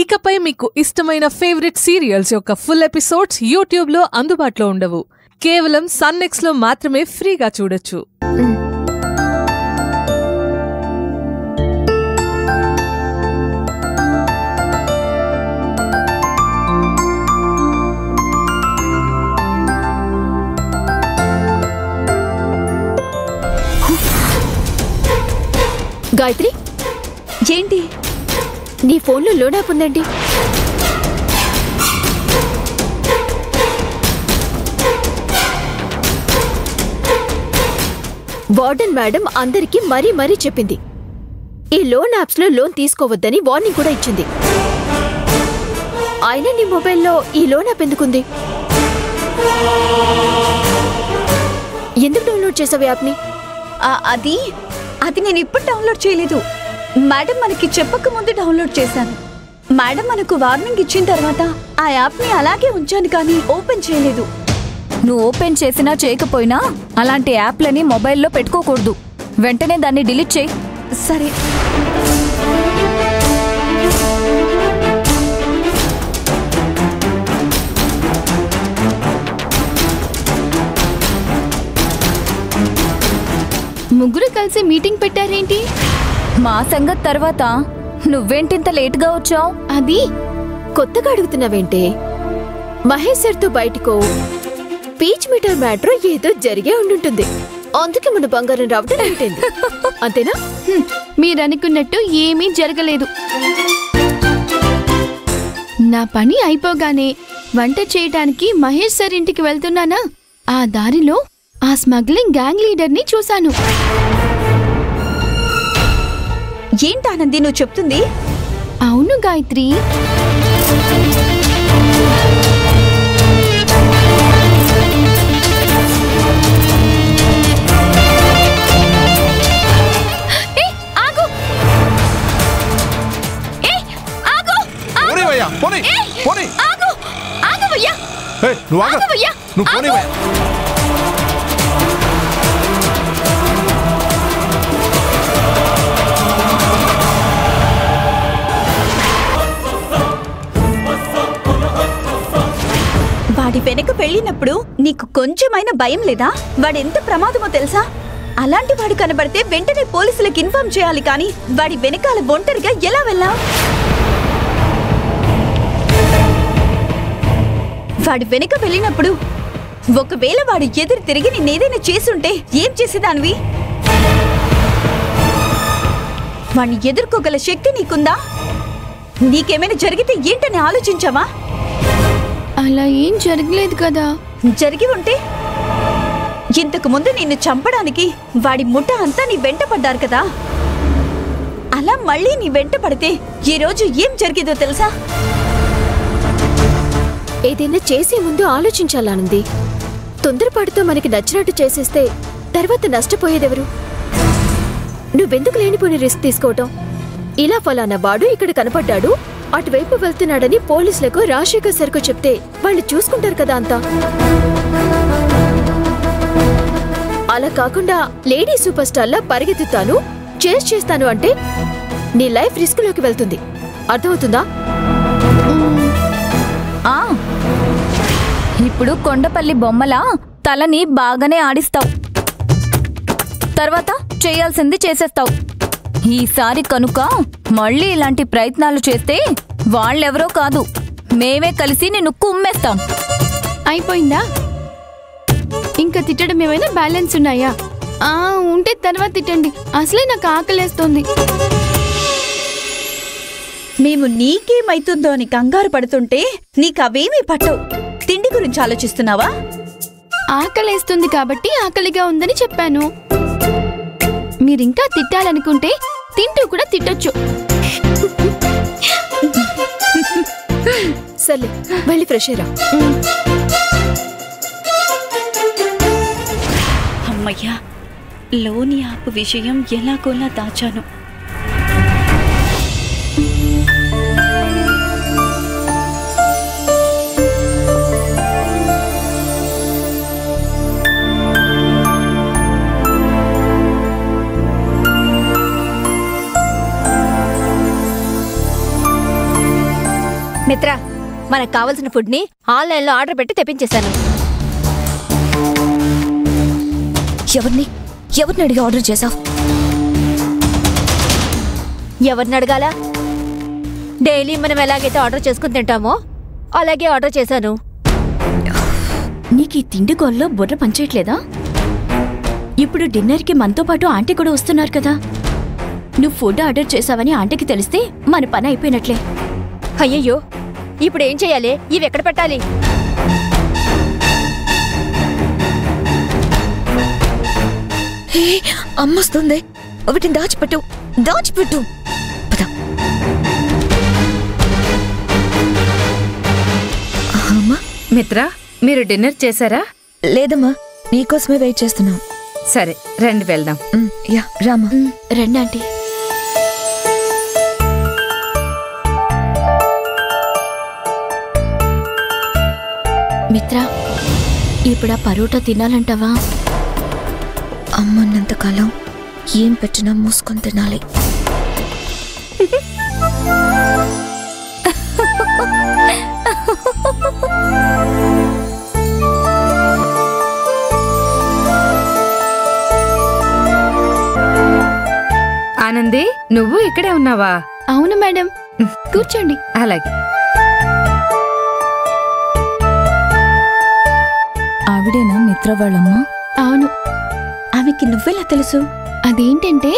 ఇకపై మీకు ఇష్టమైన ఫేవరెట్ సీరియల్స్ యొక్క ఫుల్ ఎపిసోడ్స్ యూట్యూబ్లో అందుబాటులో ఉండవు. కేవలం సన్నెక్స్లో మాత్రమే ఫ్రీగా చూడొచ్చు. గాయత్రి, ఏంటి నీ ఫోన్లో లోడ్ యాప్ ఉందండి. వార్డెన్ మేడం అందరికీ మరీ చెప్పింది. ఈ లోన్ యాప్స్ లో లోన్ తీసుకోవద్దని వార్నింగ్ కూడా ఇచ్చింది. అయినా నీ మొబైల్లో ఈ లోన్ యాప్ ఎందుకుంది? ఎందుకు డౌన్లోడ్ చేసావు యాప్ని? అది నేను ఇప్పుడు డౌన్లోడ్ చేయలేదు. మేడం మనకి చెప్పక ముందు డౌన్లోడ్ చేశాను. మేడం మనకు వార్నింగ్ ఇచ్చిన తర్వాత ఆ యాప్ని అలాగే ఉంచాను, కానీ ఓపెన్ చేయలేదు. నువ్వు ఓపెన్ చేసినా చేయకపోయినా అలాంటి యాప్లని మొబైల్లో పెట్టుకోకూడదు. వెంటనే దాన్ని డిలీట్ చేయి. సరే. ముగ్గురు కలిసి మీటింగ్ పెట్టారేంటి? మా సంగతి తర్వాత నువ్వేంటింత లేటుగా వచ్చావు? అది కొత్తగా అడుగుతున్నావేంటే? మహేష్ సార్తో బయటకో పీచ్ మీటర్ మ్యాటర్ ఏదో జరిగే ఉండుంటుంది. అందుకే మన బంగారం రావడం లేట్ అయింది. అంతేనా? మీరనుకున్నట్టు ఏమీ జరగలేదు. నా పని అయిపోగానే వంట చేయడానికి మహేష్ సార్ ఇంటికి వెళ్తున్నానా, ఆ దారిలో ఆ స్మగ్లింగ్ గ్యాంగ్ లీడర్ని చూశాను. ఏంటానంది నువ్వు చెప్తుంది? అవును గాయత్రి, వాడి వెనక వెళ్ళినప్పుడు నీకు కొంచెమైనా భయం లేదా? వాడెంత ప్రమాదమో తెలుసా? అలాంటి వాడు కనబడితే వెంటనే పోలీసులకు ఇన్ఫార్మ్ చేయాలి, కానీ వాడి వెనకాల ఒంటరిగా ఎలా వెళ్ళావు? వాడి వెనక వెళ్ళినప్పుడు ఒకవేళ వాడు ఎదురు తిరిగి నిన్నేదైనా చేసుంటే ఏం చేసేదానివి? వాడిని ఎదుర్కోగల శక్తి నీకుందా? నీకేమైనా జరిగితే ఏంటని ఆలోచించావా? అలా ఏం జరగలేదు కదా. జరిగి ఉంటే ఇంతకు ముందు నిన్ను చంపడానికి వాడి ముఠ అంతా నీ వెంట పడ్డారు కదా. అలా మళ్ళీ నీ వెంట పడితే ఈ రోజు ఏం జరిగేదో తెలుసా? ఏదైనా చేసే ముందు ఆలోచించాలనుంది. తొందరపాటుతో మనకి నచ్చినట్టు చేసేస్తే తర్వాత నష్టపోయేదెవరు? నువ్వెందుకు లేనిపోని రిస్క్ తీసుకోవటం? ఇలా ఫలానా వాడు ఇక్కడ కనపడ్డాడు, అటువైపు వెళ్తున్నాడని పోలీసులకు రాజశేఖర్ సర్కు చెప్తే వాళ్ళు చూసుకుంటారు కదా అంతా. అలా కాకుండా లేడీ సూపర్ స్టార్లా పరిగెత్తుతాను, చేస్ చేస్తాను అంటే నీ లైఫ్ రిస్క్ లోకి వెళ్తుంది. అర్థమవుతుందా? ఇప్పుడు కొండపల్లి బొమ్మలా తలని బాగానే ఆడిస్తావు, తర్వాత చేయాల్సింది చేసేస్తావు. ఈసారి కనుక మళ్ళీ ఇలాంటి ప్రయత్నాలు చేస్తే వాళ్ళెవరో కాదు, మేమే కలిసి నిన్ను కుమ్మేస్తాం. అయిపోయిందా? ఇంకా తిట్టడం ఏమైనా బ్యాలెన్స్ ఉన్నాయా? ఉంటే తర్వాత తిట్టండి, అసలే నాకు ఆకలేస్తోంది. మేము నీకేమైతుందో అని కంగారు పడుతుంటే నీకు అవేమీ పట్టవు. తిండి గురించి ఆలోచిస్తున్నావా? ఆకలేస్తుంది కాబట్టి ఆకలిగా ఉందని చెప్పాను. మీరింకా తిట్టాలనుకుంటే తింటూ కూడా తిట్టొచ్చు. సర్లే, వెళ్ళి ఫ్రెష్ అయ్యరా. అమ్మయ్యా, లోని యాప్ విషయం ఎలాగోలా దాచాను. మిత్ర, మనకు కావలసిన ఫుడ్ ని ఆన్లైన్ లో ఆర్డర్ పెట్టి తెప్పించేశాను. ఎవరిని అడిగి ఆర్డర్ చేసావు? ఎవరిని అడగాల? డైలీ మనం ఎలాగైతే ఆర్డర్ చేసుకుని తింటామో అలాగే ఆర్డర్ చేశాను. నీకు ఈ తిండి గోల్లో బుర్ర పనిచేయట్లేదా? ఇప్పుడు డిన్నర్కి మనతో పాటు ఆంటీ కూడా వస్తున్నారు కదా. నువ్వు ఫుడ్ ఆర్డర్ చేసావని ఆంటీకి తెలిస్తే మన పని అయిపోయినట్లే. అయ్యయ్యో, ఇప్పుడు ఏం చెయ్యాలి? ఇవి ఎక్కడ పెట్టాలి? అమ్మొస్తుంది, ఒకటి దాచిపెట్టు. అమ్మా, మిత్ర, మీరు డిన్నర్ చేశారా? లేదమ్మా, నీకోసమే వెయిట్ చేస్తున్నాం. సరే రండి వెళ్దాం. యా రామా. రండి ఆంటీ. మిత్ర, ఇప్పుడు ఆ పరోటా తినాలంటావా? అమ్మన్నంతకాలం ఏం పెట్టినా మూసుకొని తినాలి. ఆనంది, నువ్వు ఇక్కడే ఉన్నావా? అవును మేడం, కూర్చోండి. అలాగే. ఆవిడేనా మిత్ర వాళ్ళమ్మ? అవును. ఆమెకి నువ్వెలా తెలుసు? అదేంటంటే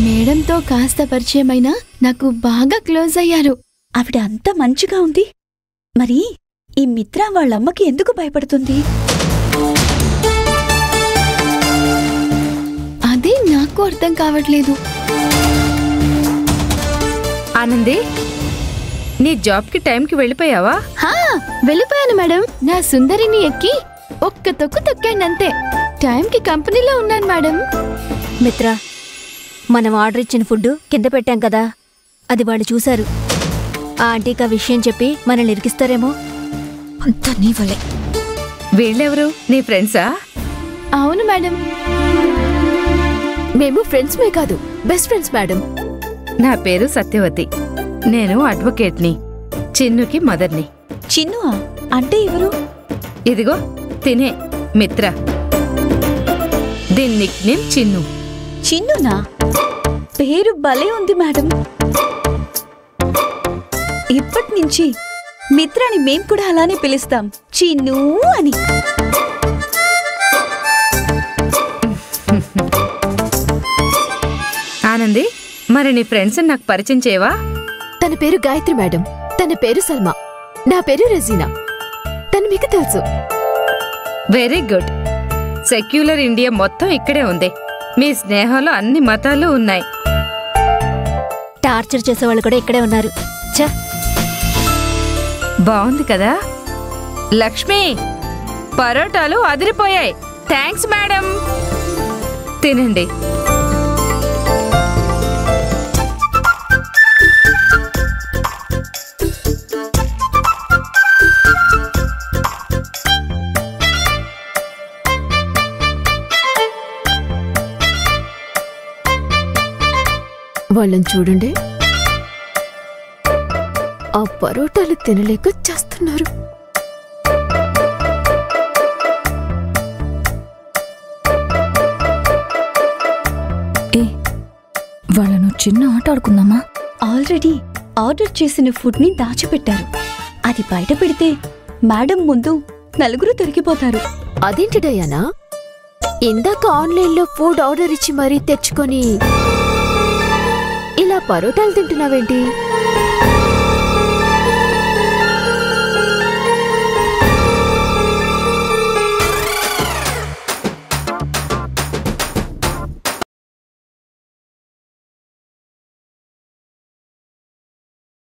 మేడంతో కాస్త పరిచయమైనా నాకు బాగా క్లోజ్ అయ్యారు. ఆవిడ అంత మంచిగా ఉంది. మరి ఈ మిత్ర వాళ్ళమ్మకి ఎందుకు భయపడుతుంది? అదే నాకు అర్థం కావట్లేదు. ఆనంది, నీ జాబ్కి టైంకి వెళ్ళిపోయావా? వెళ్ళిపోయాను మేడం. నా సుందరిని ఎక్కి ఒక్క తొక్కు తొక్కానంతే. టైంకి కంపెనీలో ఉన్నాను మేడం. మిత్ర, మనం ఆర్డర్ ఇచ్చిన ఫుడ్ కింద పెట్టాం కదా, అది వాళ్ళు చూశారు. ఆ ఆంటీకి ఆ విషయం చెప్పి మనల్ని ఇరికిస్తారేమో. అంతా నీ వల్లే. వీళ్ళెవరు, నీ ఫ్రెండ్సా? అవును మేడం. మేము ఫ్రెండ్స్మే కాదు, బెస్ట్ ఫ్రెండ్స్ మేడం. నా పేరు సత్యవతి. నేను అడ్వకేట్ని, చిన్నుకి మదర్ని. చిన్ను అంటే ఎవరు? ఇదిగో తినే మిత్ర. దీని నిక్ నేమ్ చిన్ను. చిన్నునా? పేరు భలే ఉంది మేడం. ఇప్పటి నుంచి మిత్రాని మేం కూడా అలానే పిలుస్తాం, చిన్ను అని. ఆనంది, మరి నీ ఫ్రెండ్స్ నాకు పరిచయం చేయవా? తన పేరు గాయత్రి మేడం. తన పేరు సల్మా. నా పేరు రెజీనా. తను మీకు తెలుసు. Very good. సెక్యులర్ ఇండియా మొత్తం ఇక్కడే ఉంది. మీ స్నేహంలో అన్ని మతాలు ఉన్నాయి. టార్చర్ చేసేవాళ్ళు కూడా ఇక్కడే ఉన్నారు. ఛ, బాగుంది కదా? లక్ష్మి, పరోటాలు అదిరిపోయాయి. Thanks madam. తినండి. వాళ్ళని చూడండి, ఆ పరోటాలు తినలేక చేస్తున్నారు. వాళ్ళను చిన్న ఆట ఆడుకుందామా? ఆల్రెడీ ఆర్డర్ చేసిన ఫుడ్ ని దాచిపెట్టారు. అది బయట పెడితే మేడం ముందు నలుగురు దొరికిపోతారు. అదేంటి డయానా, ఇందాక ఆన్లైన్లో ఫుడ్ ఆర్డర్ ఇచ్చి మరీ తెచ్చుకొని ఇలా పరోటాలు తింటున్నావేంటి?